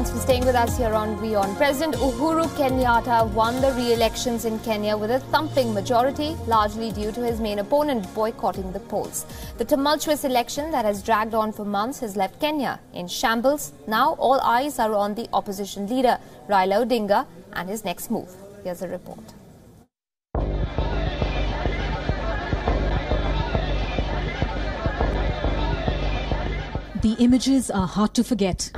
Thanks for staying with us here on WION. President Uhuru Kenyatta won the re-elections in Kenya with a thumping majority, largely due to his main opponent boycotting the polls. The tumultuous election that has dragged on for months has left Kenya in shambles. Now all eyes are on the opposition leader, Raila Odinga, and his next move. Here's a report. The images are hard to forget.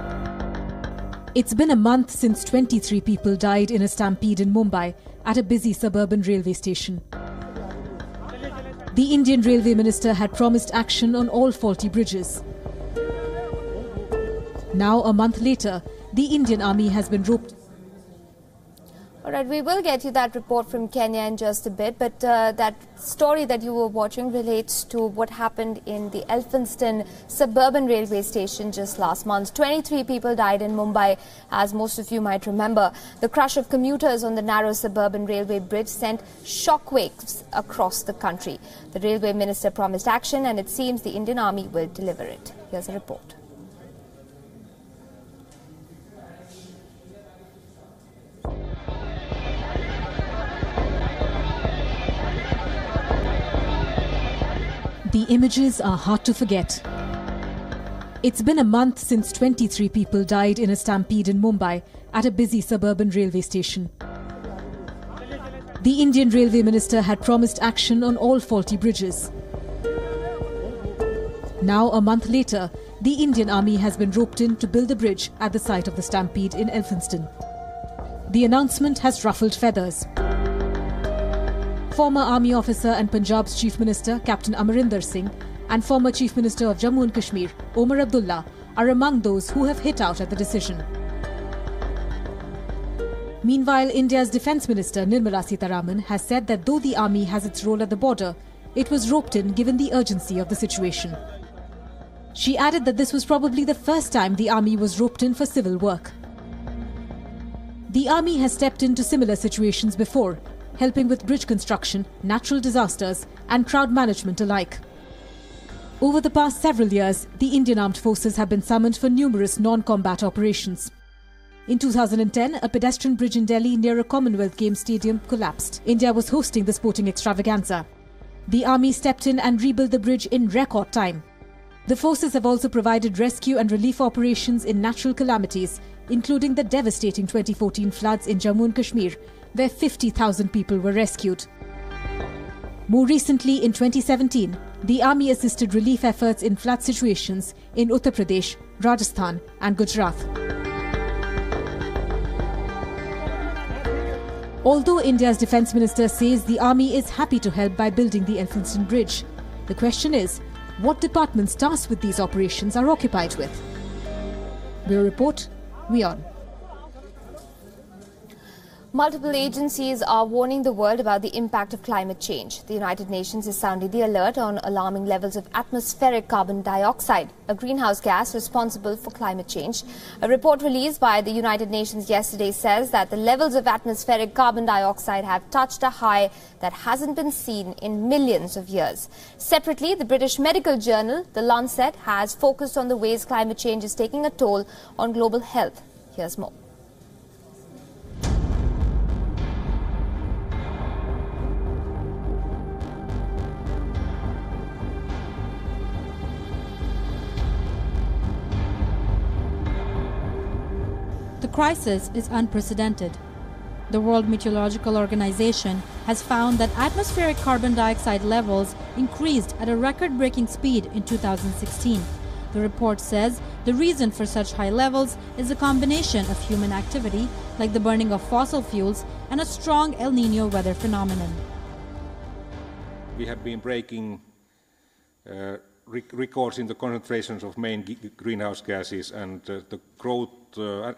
It's been a month since 23 people died in a stampede in Mumbai at a busy suburban railway station. The Indian Railway Minister had promised action on all faulty bridges. Now, a month later, the Indian Army has been roped. All right, we will get you that report from Kenya in just a bit, but that story that you were watching relates to what happened in the Elphinstone suburban railway station just last month. 23 people died in Mumbai, as most of you might remember. The crush of commuters on the narrow suburban railway bridge sent shockwaves across the country. The railway minister promised action, and it seems the Indian Army will deliver it. Here's a report. The images are hard to forget. It's been a month since 23 people died in a stampede in Mumbai at a busy suburban railway station. The Indian Railway Minister had promised action on all faulty bridges. Now, a month later, the Indian Army has been roped in to build a bridge at the site of the stampede in Elphinstone. The announcement has ruffled feathers. Former Army officer and Punjab's Chief Minister, Captain Amarinder Singh, and former Chief Minister of Jammu and Kashmir, Omar Abdullah, are among those who have hit out at the decision. Meanwhile, India's Defence Minister, Nirmala Sitharaman, has said that though the Army has its role at the border, it was roped in given the urgency of the situation. She added that this was probably the first time the Army was roped in for civil work. The Army has stepped into similar situations before, helping with bridge construction, natural disasters and crowd management alike. Over the past several years, the Indian Armed Forces have been summoned for numerous non-combat operations. In 2010, a pedestrian bridge in Delhi near a Commonwealth Games stadium collapsed. India was hosting the sporting extravaganza. The Army stepped in and rebuilt the bridge in record time. The forces have also provided rescue and relief operations in natural calamities, including the devastating 2014 floods in Jammu and Kashmir, where 50,000 people were rescued. More recently, in 2017, the Army assisted relief efforts in flood situations in Uttar Pradesh, Rajasthan and Gujarat. Although India's Defence Minister says the Army is happy to help by building the Elphinstone Bridge, the question is, what departments tasked with these operations are occupied with? Bureau Report, WION. Multiple agencies are warning the world about the impact of climate change. The United Nations is sounding the alert on alarming levels of atmospheric carbon dioxide, a greenhouse gas responsible for climate change. A report released by the United Nations yesterday says that the levels of atmospheric carbon dioxide have touched a high that hasn't been seen in millions of years. Separately, the British medical journal, The Lancet, has focused on the ways climate change is taking a toll on global health. Here's more. The crisis is unprecedented. The World Meteorological Organization has found that atmospheric carbon dioxide levels increased at a record-breaking speed in 2016. The report says the reason for such high levels is a combination of human activity, like the burning of fossil fuels, and a strong El Niño weather phenomenon. We have been breaking records in the concentrations of main greenhouse gases, and the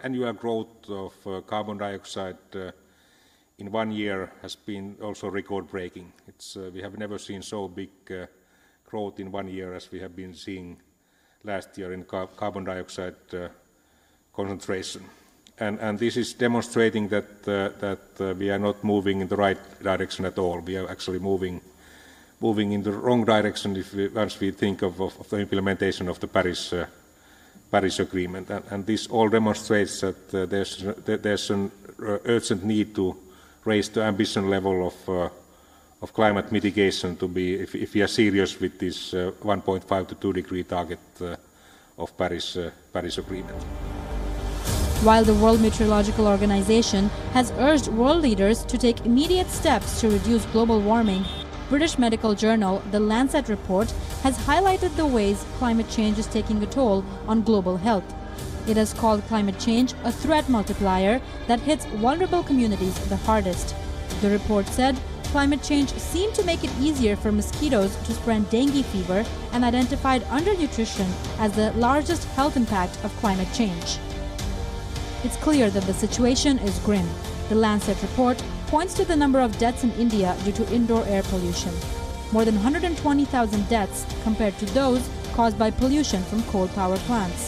annual growth of carbon dioxide in 1 year has been also record-breaking. We have never seen so big growth in 1 year as we have been seeing last year in carbon dioxide concentration. And this is demonstrating that we are not moving in the right direction at all. We are actually moving in the wrong direction once we think of the implementation of the Paris Paris Agreement. And this all demonstrates that there's an urgent need to raise the ambition level of climate mitigation to be, if we are serious with this 1.5 to 2 degree target of Paris Agreement. While the World Meteorological Organization has urged world leaders to take immediate steps to reduce global warming, British medical journal The Lancet report has highlighted the ways climate change is taking a toll on global health. It has called climate change a threat multiplier that hits vulnerable communities the hardest. The report said climate change seemed to make it easier for mosquitoes to spread dengue fever and identified undernutrition as the largest health impact of climate change. It's clear that the situation is grim. The Lancet report points to the number of deaths in India due to indoor air pollution. More than 120,000 deaths compared to those caused by pollution from coal power plants.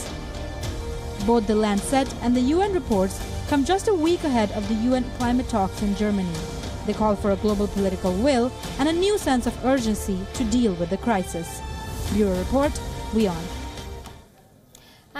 Both the Lancet and the UN reports come just a week ahead of the UN climate talks in Germany. They call for a global political will and a new sense of urgency to deal with the crisis. Bureau Report, WION.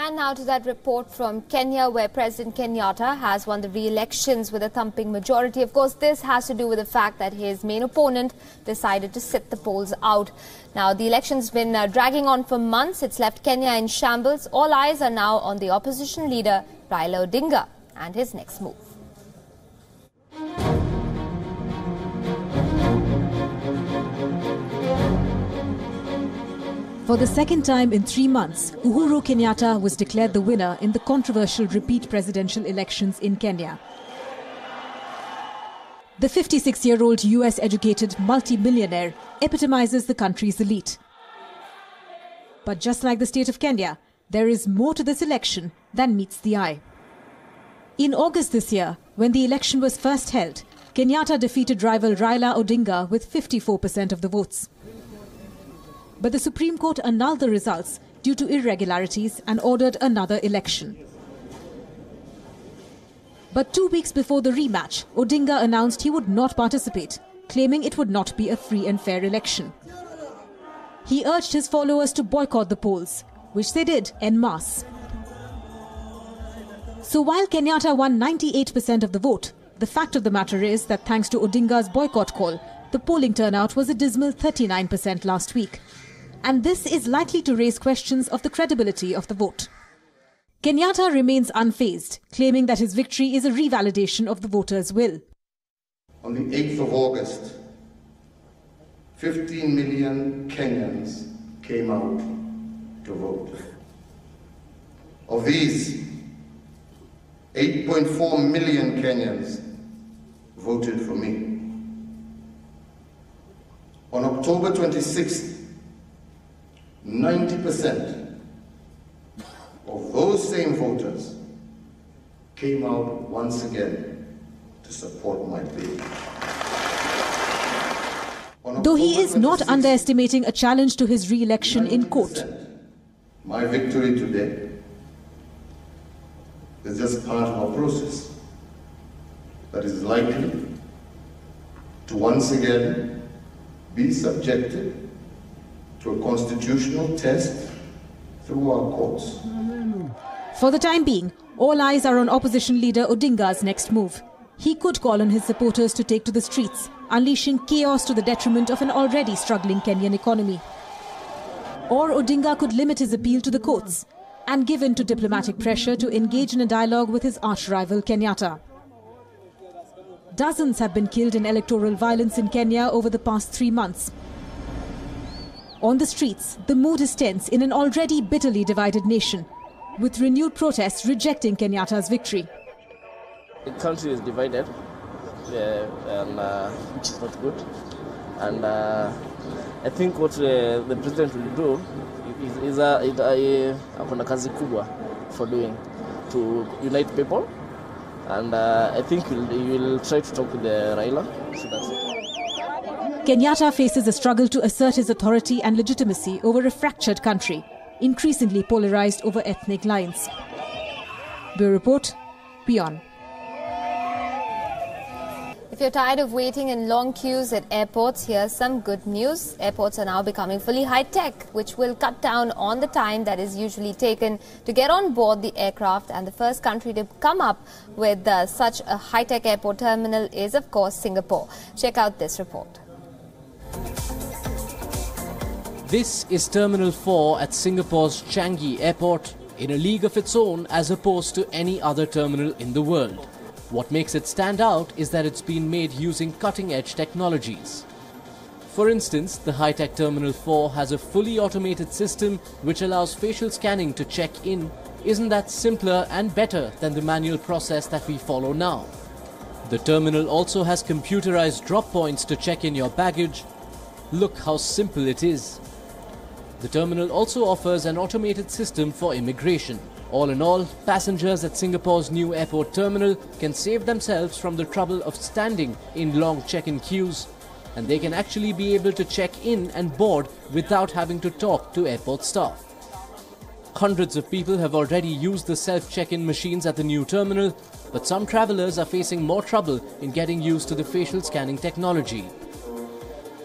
And now to that report from Kenya, where President Kenyatta has won the re-elections with a thumping majority. Of course, this has to do with the fact that his main opponent decided to sit the polls out. Now, the election's been dragging on for months. It's left Kenya in shambles. All eyes are now on the opposition leader, Raila Odinga, and his next move. For the second time in 3 months, Uhuru Kenyatta was declared the winner in the controversial repeat presidential elections in Kenya. The 56-year-old US-educated multi-millionaire epitomizes the country's elite. But just like the state of Kenya, there is more to this election than meets the eye. In August this year, when the election was first held, Kenyatta defeated rival Raila Odinga with 54% of the votes. But the Supreme Court annulled the results due to irregularities and ordered another election. But 2 weeks before the rematch, Odinga announced he would not participate, claiming it would not be a free and fair election. He urged his followers to boycott the polls, which they did en masse. So while Kenyatta won 98% of the vote, the fact of the matter is that thanks to Odinga's boycott call, the polling turnout was a dismal 39% last week. And this is likely to raise questions of the credibility of the vote. Kenyatta remains unfazed, claiming that his victory is a revalidation of the voters' will. On the 8th of August, 15 million Kenyans came out to vote. Of these, 8.4 million Kenyans voted for me. On October 26th, 90% of those same voters came out once again to support my bid. Though he is not underestimating a challenge to his re-election in court. My victory today is just part of a process that is likely to once again be subjected to a constitutional test through our courts. For the time being, all eyes are on opposition leader Odinga's next move. He could call on his supporters to take to the streets, unleashing chaos to the detriment of an already struggling Kenyan economy. Or Odinga could limit his appeal to the courts and give in to diplomatic pressure to engage in a dialogue with his arch-rival Kenyatta. Dozens have been killed in electoral violence in Kenya over the past 3 months. On the streets, the mood is tense in an already bitterly divided nation, with renewed protests rejecting Kenyatta's victory. The country is divided, which is not good. And I think what the president will do is akona kazi kubwa for doing to unite people. And I think he will try to talk with Raila. So that's it. Kenyatta faces a struggle to assert his authority and legitimacy over a fractured country, increasingly polarized over ethnic lines. Bureau Report, WION. If you're tired of waiting in long queues at airports, here's some good news. Airports are now becoming fully high-tech, which will cut down on the time that is usually taken to get on board the aircraft. And the first country to come up with such a high-tech airport terminal is, of course, Singapore. Check out this report. This is Terminal 4 at Singapore's Changi Airport, in a league of its own as opposed to any other terminal in the world. What makes it stand out is that it's been made using cutting-edge technologies. For instance, the high-tech Terminal 4 has a fully automated system which allows facial scanning to check in. Isn't that simpler and better than the manual process that we follow now? The terminal also has computerized drop points to check in your baggage. Look how simple it is. The terminal also offers an automated system for immigration. All in all, passengers at Singapore's new airport terminal can save themselves from the trouble of standing in long check-in queues, and they can actually be able to check in and board without having to talk to airport staff. Hundreds of people have already used the self-check-in machines at the new terminal, but some travelers are facing more trouble in getting used to the facial scanning technology.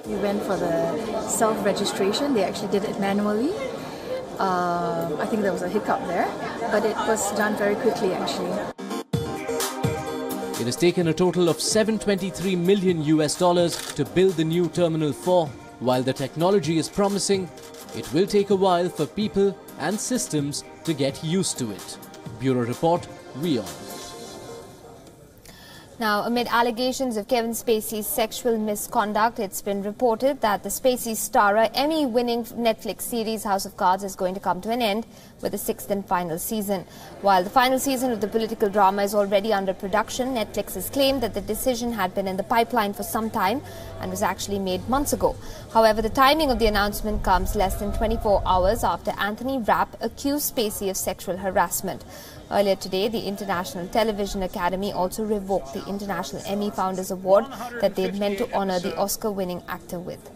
We went for the self-registration. They actually did it manually. I think there was a hiccup there, but it was done very quickly actually. It has taken a total of $723 million to build the new Terminal 4. While the technology is promising, it will take a while for people and systems to get used to it. Bureau Report, WION. Now, amid allegations of Kevin Spacey's sexual misconduct, it's been reported that the Spacey starrer Emmy-winning Netflix series House of Cards is going to come to an end with the 6th and final season. While the final season of the political drama is already under production, Netflix has claimed that the decision had been in the pipeline for some time and was actually made months ago. However, the timing of the announcement comes less than 24 hours after Anthony Rapp accused Spacey of sexual harassment. Earlier today, the International Television Academy also revoked the International Emmy Founders Award that they had meant to honor the Oscar-winning actor with.